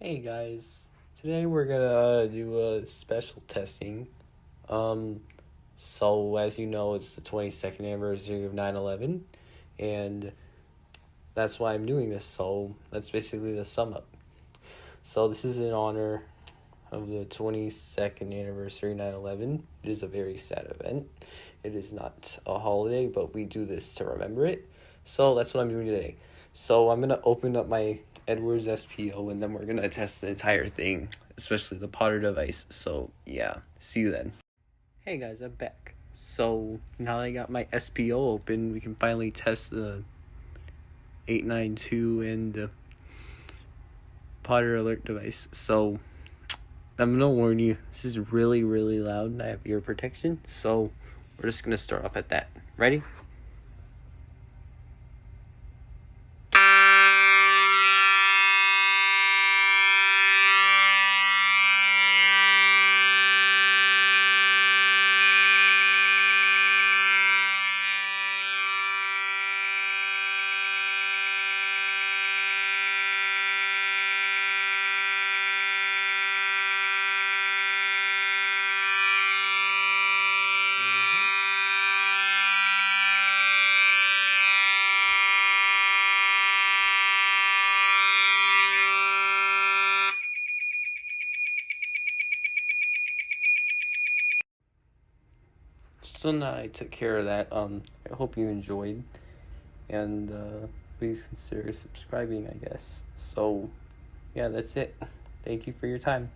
Hey guys, today we're gonna do a special testing. Um, so as you know, it's the 22nd anniversary of 9/11, and that's why I'm doing this. So that's basically the sum up. So this is in honor of the 22nd anniversary 9/11. It is a very sad event. It is not a holiday, but we do this to remember it. So that's what I'm doing today. So I'm gonna open up my Edwards SPO and then we're gonna test the entire thing, especially the Potter device. So yeah, see you then. Hey guys, I'm back. So now that I got my SPO open, we can finally test the 892 and the Potter alert device. So I'm gonna warn you, this is really, really loud and I have ear protection. So we're just gonna start off at that. Ready? So now I took care of that. I hope you enjoyed, and please consider subscribing, I guess. So yeah, that's it. Thank you for your time.